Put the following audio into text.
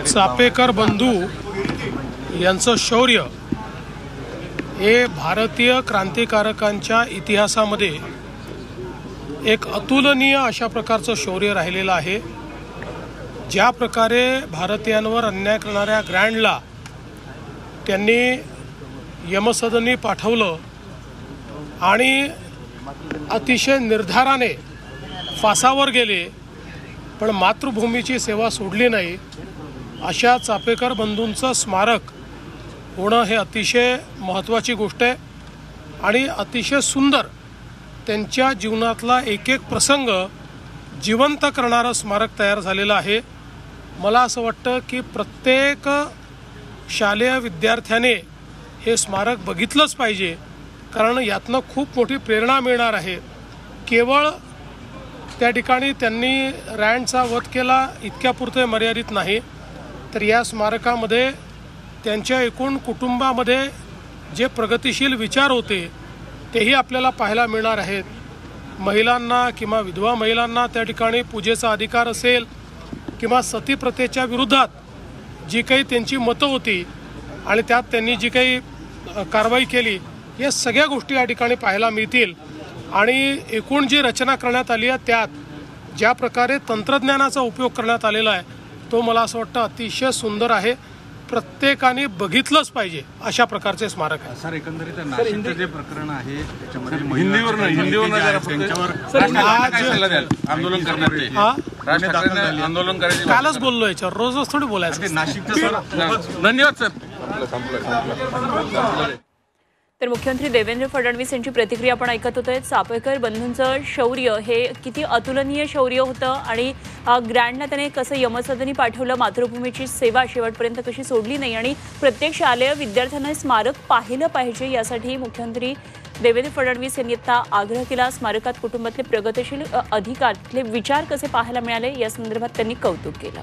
चापेकर बंधू यांचं शौर्य हे भारतीय क्रांतिकारकांच्या इतिहासामध्ये एक अतुलनीय अशा प्रकारचं शौर्य राहिलेलं आहे। ज्या प्रकारे भारतीयांवर अन्याय करणाऱ्या ग्रँडला त्यांनी यमसदनी पाठवलं आणि अतिशय निर्धाराने फासावर गेले, पण मातृभूमीची सेवा सोडली नाही। अशा चापेकर बंधूंचं स्मारक होणं हे अतिशय महत्त्वाची गोष्ट आहे आणि अतिशय सुंदर त्यांच्या जीवनातला एक एक प्रसंग जिवंत करणारं स्मारक तयार झालेलं आहे। मला असं वाटतं की प्रत्येक शालेय विद्यार्थ्याने हे स्मारक बघितलंच पाहिजे, कारण यातनं खूप मोठी प्रेरणा मिळणार आहे। केवळ त्या ठिकाणी त्यांनी रँडचा वध केला इतक्यापुरते मर्यादित नाही, तर या स्मारकामध्ये त्यांच्या एकूण कुटुंबामध्ये जे प्रगतिशील विचार होते तेही आपल्याला पाहायला मिळणार आहेत। महिलांना किंवा विधवा महिलांना त्या ठिकाणी पूजेचा अधिकार असेल किंवा सतीप्रथेच्या विरोधात जी काही त्यांची मतं होती आणि त्यात त्यांनी जी काही कारवाई केली, या सगळ्या गोष्टी या ठिकाणी पाहायला मिळतील। आणि एकूण जी रचना करण्यात आली आहे त्यात ज्या प्रकारे तंत्रज्ञानाचा उपयोग करण्यात आलेला आहे तो मला असं वाटतं अतिशय सुंदर आहे। प्रत्येकाने बघितलंच पाहिजे अशा प्रकारचे स्मारक आहे। सर, एकंदरीत नाशिकचं जे प्रकरण आहे त्याच्यामध्ये आंदोलन करायचे कालच बोललो याच्यावर, रोजच थोडी बोलायचं। नाशिकचं सर, धन्यवाद सर। तर मुख्यमंत्री देवेंद्र फडणवीस यांची प्रतिक्रिया आपण ऐकत होतोय। चापेकर बंधूंचं शौर्य हे किती अतुलनीय शौर्य होतं आणि ग्रँडला त्याने कसं यमसदनी पाठवलं, मातृभूमीची सेवा शेवटपर्यंत कशी सोडली नाही आणि प्रत्येक शालेय विद्यार्थ्यांना स्मारक पाहिलं पाहिजे, यासाठी मुख्यमंत्री देवेंद्र फडणवीस यांनी आता आग्रह केला। स्मारकात कुटुंबातले प्रगतिशील अधिकार, विचार कसे पाहायला मिळाले या संदर्भात त्यांनी कौतुक केलं।